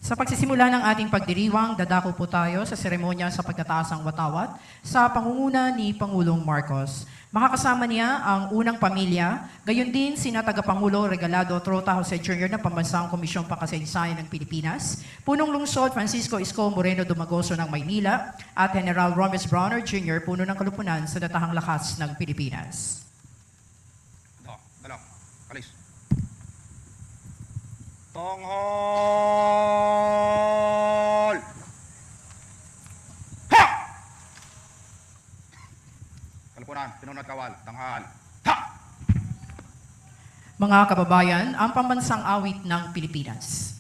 Sa pagsisimula ng ating pagdiriwang, dadako po tayo sa seremonya sa pagtataas ng watawat sa pangunguna ni Pangulong Marcos. Makakasama niya ang unang pamilya, gayon din sina Tagapangulo Regalado Trota Jose Jr. ng Pambansang Komisyong Pangkasaysayan ng Pilipinas, Punong Lungsod Francisco Isko Moreno Dumagoso ng Maynila, at General Romes Browner Jr., Puno ng Kalupunan sa Datahang Lakas ng Pilipinas. Alis. Tonghol! Ha! Kalipunan, pinunod kawal, tanghal. Ha! Mga kababayan, ang pambansang awit ng Pilipinas.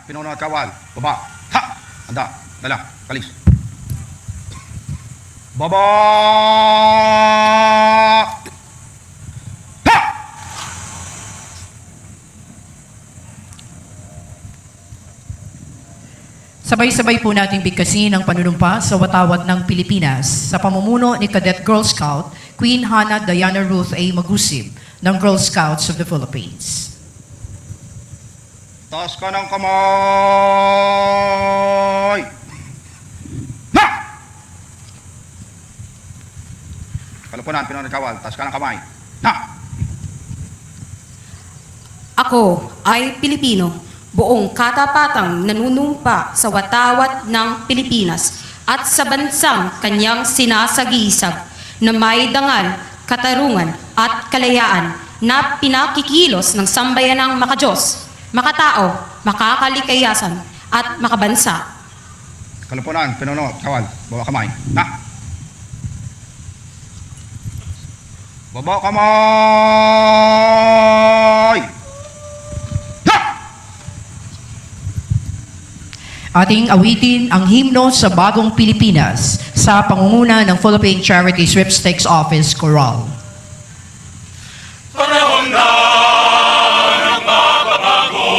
Pinunod kawal, baba, ha! Anda, dala, kalis. Baba! Ha! Sabay-sabay po nating bigkasin ang panunumpa sa watawat ng Pilipinas sa pamumuno ni Cadet Girl Scout Queen Hannah Diana Ruth A. Magusib ng Girl Scouts of the Philippines. Taas ka ng kamay! Ha! Kalupunan, pinunod kawal, taas ka ng kamay. Ha! Ako ay Pilipino, buong katapatang nanunumpa sa watawat ng Pilipinas at sa bansang kanyang sinasagisag na may dangal, katarungan at kalayaan na pinakikilos ng sambayanang makadiyos, makatao, makakalikayasan at makabansa. Kalupunan, pinunod kawal, bawa kamay. Ha! Baba kamay! Ating awitin ang himno sa Bagong Pilipinas sa pangunguna ng Philippine Charity Sweepstakes Office Chorale. Panahon na ng magbabago,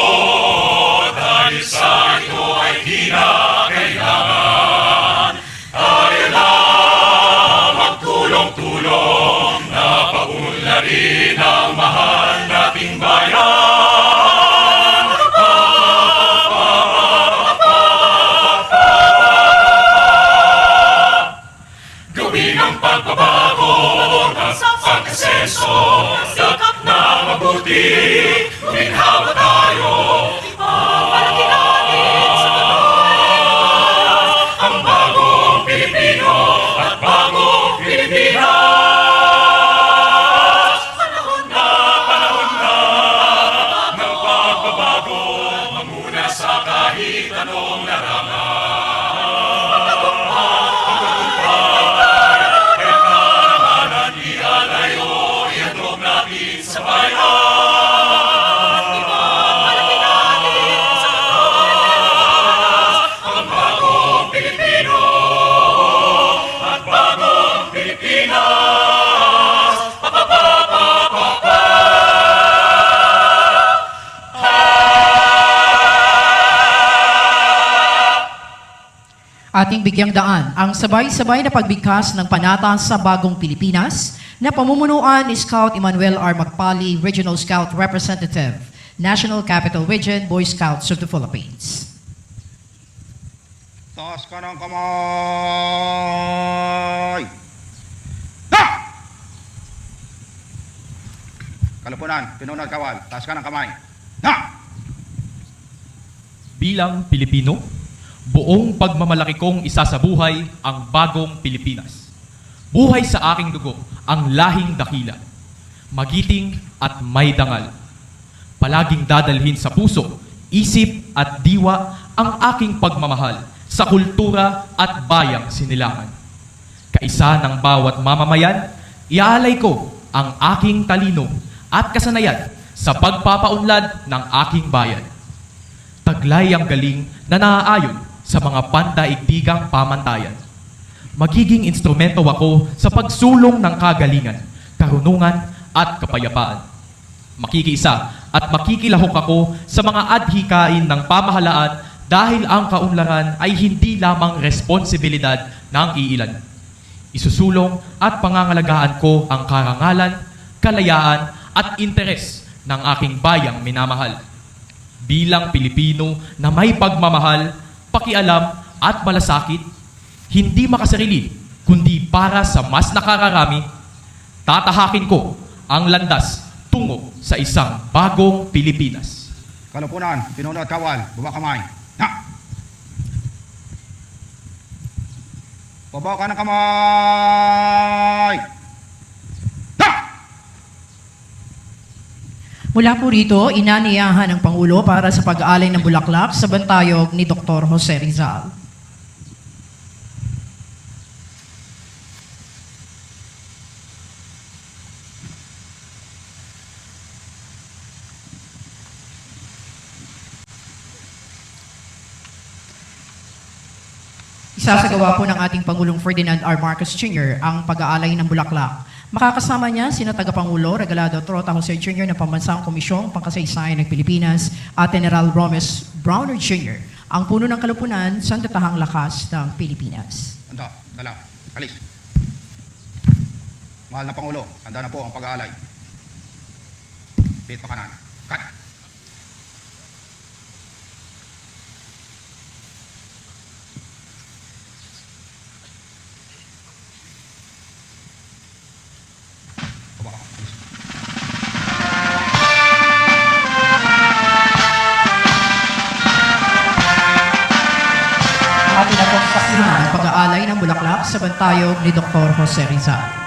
dahil sa ito ay kinakailangan. Tayo na magtulong-tulong na paunlarin ang mahal nating bayan. Gawin ang pagbabago ng pagkasenso, sikap na mabuti, minhawa tayo, palagi natin sa taas, ang bagong Pilipino at bagong Pilipinas. Panahon na ng pagbabago, mamuna sa kahit anong larangan. Sa bayan, palagi natin sa taas, ang bagong Pilipino at bagong Pilipinas. Ating bigyang daan ang sabay-sabay na pagbigkas ng panata sa Bagong Pilipinas na pamumunuan ni Scout Emmanuel R. Magpali, Regional Scout Representative, National Capital Region, Boy Scouts of the Philippines. Taas ka ng kamay! Ha! Kalupunan, pinunod kawal, taas ka ng kamay. Ha! Bilang Pilipino, buong pagmamalaki kong isasabuhay ang bagong Pilipinas. Buhay sa aking dugo ang lahing dakila, magiting at may dangal. palaging dadalhin sa puso, isip at diwa ang aking pagmamahal sa kultura at bayang sinilangan. Kaisa ng bawat mamamayan, iaalay ko ang aking talino at kasanayan sa pagpapaunlad ng aking bayan. Taglay ang galing na naaayon sa mga pandaigdigang pamantayan. Magiging instrumento ako sa pagsulong ng kagalingan, karunungan at kapayapaan. Makikiisa at makikilahok ako sa mga adhikain ng pamahalaan dahil ang kaunlaran ay hindi lamang responsibilidad ng iilan. Isusulong at pangangalagaan ko ang karangalan, kalayaan at interes ng aking bayang minamahal. Bilang Pilipino na may pagmamahal, pakialam at malasakit, hindi makasarili kundi para sa mas nakararami, tatahakin ko ang landas tungo sa isang bagong Pilipinas. Kalupunan, pinuno at kawal, baba kamay. Ha! Baba ka ng kamay! Ha! Mula po rito, inaniyahan ng Pangulo para sa pag-aalay ng bulaklak sa bantayog ni Dr. Jose Rizal. Isasagawa po ng ating Pangulong Ferdinand R. Marcos Jr. ang pag-aalay ng bulaklak. Makakasama niya sina Tagapangulo Regalado Trota Jose Jr. ng Pambansang Komisyong Pangkasaysayan ng Pilipinas at General Romes Browner Jr. ang puno ng kalupunan sa Sandatahang Lakas ng Pilipinas. Handa, dala, alis. Mahal na Pangulo, handa na po ang pag-aalay. Pit pa kanan. Cut! Baba ka, alis. Atin na pong saksihan ang pag-aalay ng bulaklak sa bantayog ni Dr. Jose Rizal.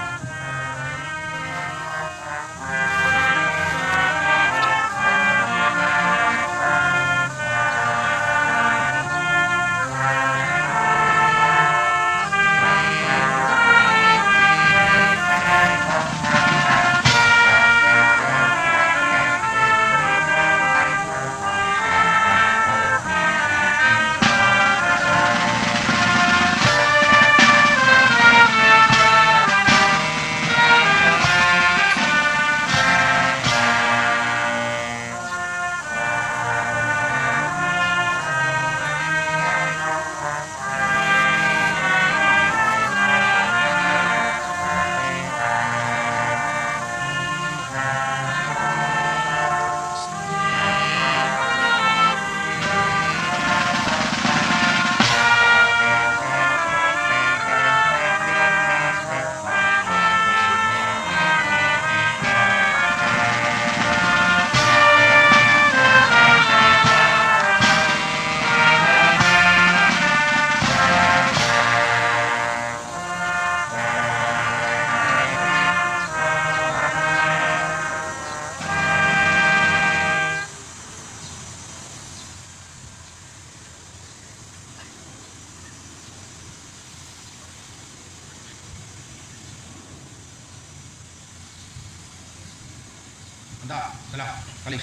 Handa, dala, alis.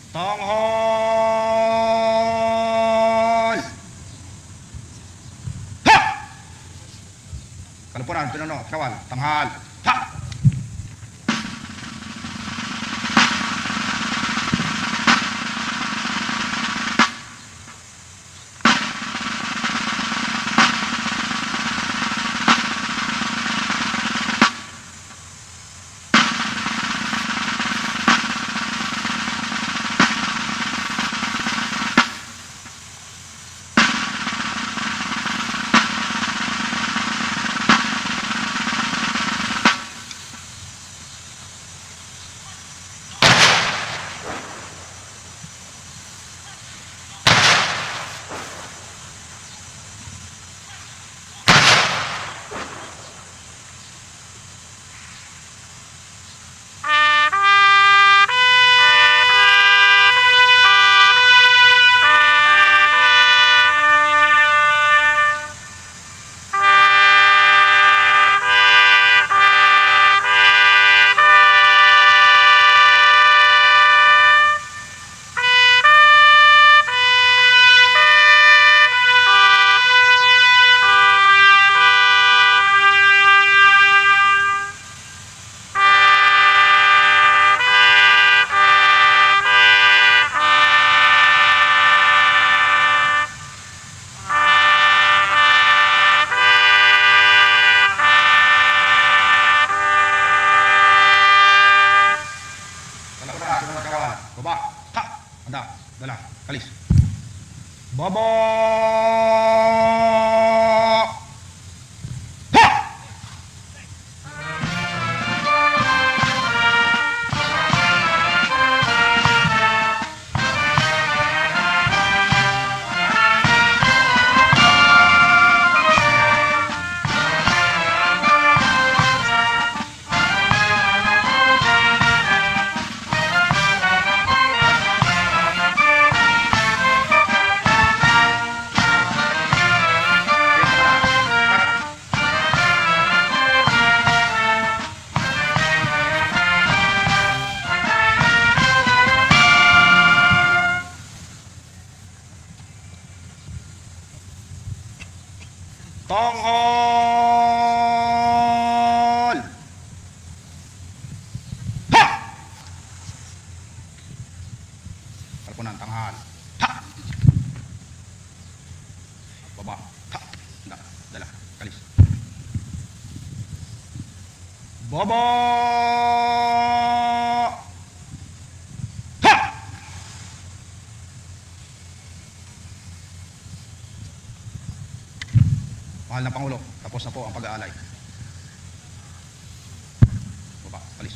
Tanghal! Ha! Kalupunan, pinuno at kawal, tanghal. Ha! Bobo! Ha! Mahal na Pangulo, tapos na po ang pag-aalay. Baba, alis.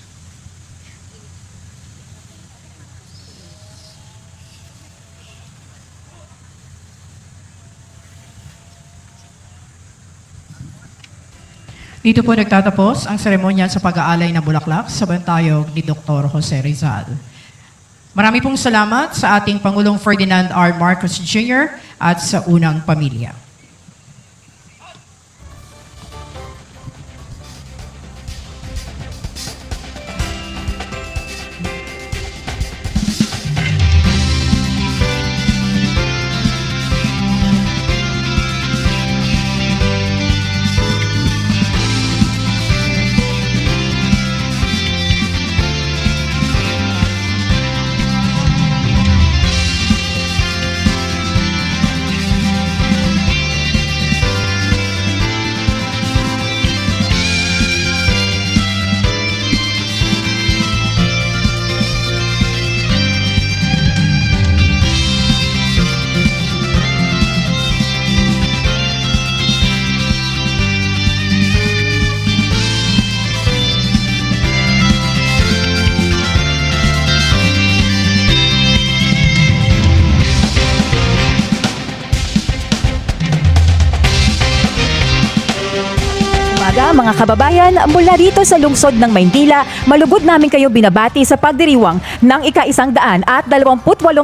Dito po nagtatapos ang seremonya sa pag-aalay na bulaklak sa bantayog ni Dr. Jose Rizal. Marami pong salamat sa ating Pangulong Ferdinand R. Marcos Jr. at sa unang pamilya. Mga kababayan, mula dito sa lungsod ng Maynila, malugod namin kayo binabati sa pagdiriwang ng ika-128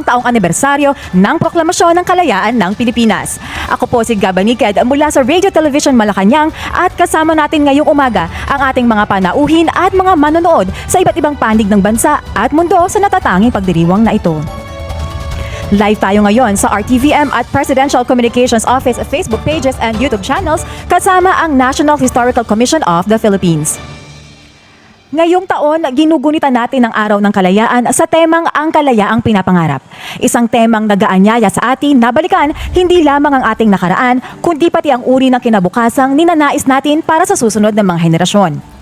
taong anibersaryo ng Proklamasyon ng Kalayaan ng Pilipinas. Ako po si Gaba Niked mula sa Radio Television Malacanang at kasama natin ngayong umaga ang ating mga panauhin at mga manonood sa iba't ibang panig ng bansa at mundo sa natatanging pagdiriwang na ito. Live tayo ngayon sa RTVM at Presidential Communications Office Facebook pages and YouTube channels kasama ang National Historical Commission of the Philippines. Ngayong taon, ginugunitan natin ang Araw ng Kalayaan sa temang Ang Kalayaang Pinapangarap. Isang temang nag-aanyaya sa atin na balikan hindi lamang ang ating nakaraan, kundi pati ang uri ng kinabukasang ninanais natin para sa susunod na mga henerasyon.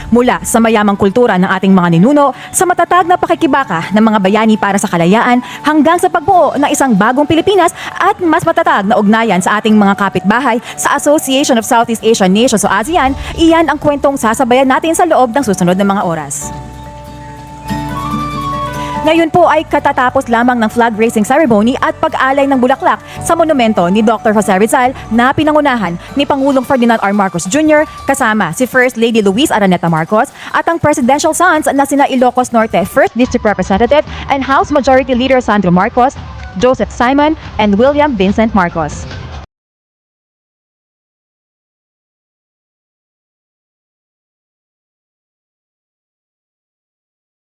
Mula sa mayamang kultura ng ating mga ninuno, sa matatag na pakikibaka ng mga bayani para sa kalayaan, hanggang sa pagbuo ng isang bagong Pilipinas at mas matatag na ugnayan sa ating mga kapitbahay sa Association of Southeast Asian Nations o ASEAN, iyan ang kwentong sasabayan natin sa loob ng susunod na mga oras. Ngayon po ay katatapos lamang ng flag raising ceremony at pag-alay ng bulaklak sa monumento ni Dr. Jose Rizal na pinangunahan ni Pangulong Ferdinand R. Marcos Jr. kasama si First Lady Luis Araneta Marcos at ang presidential sons na sina Ilocos Norte 1st District Representative and House Majority Leader Sandro Marcos, Joseph Simon, and William Vincent Marcos.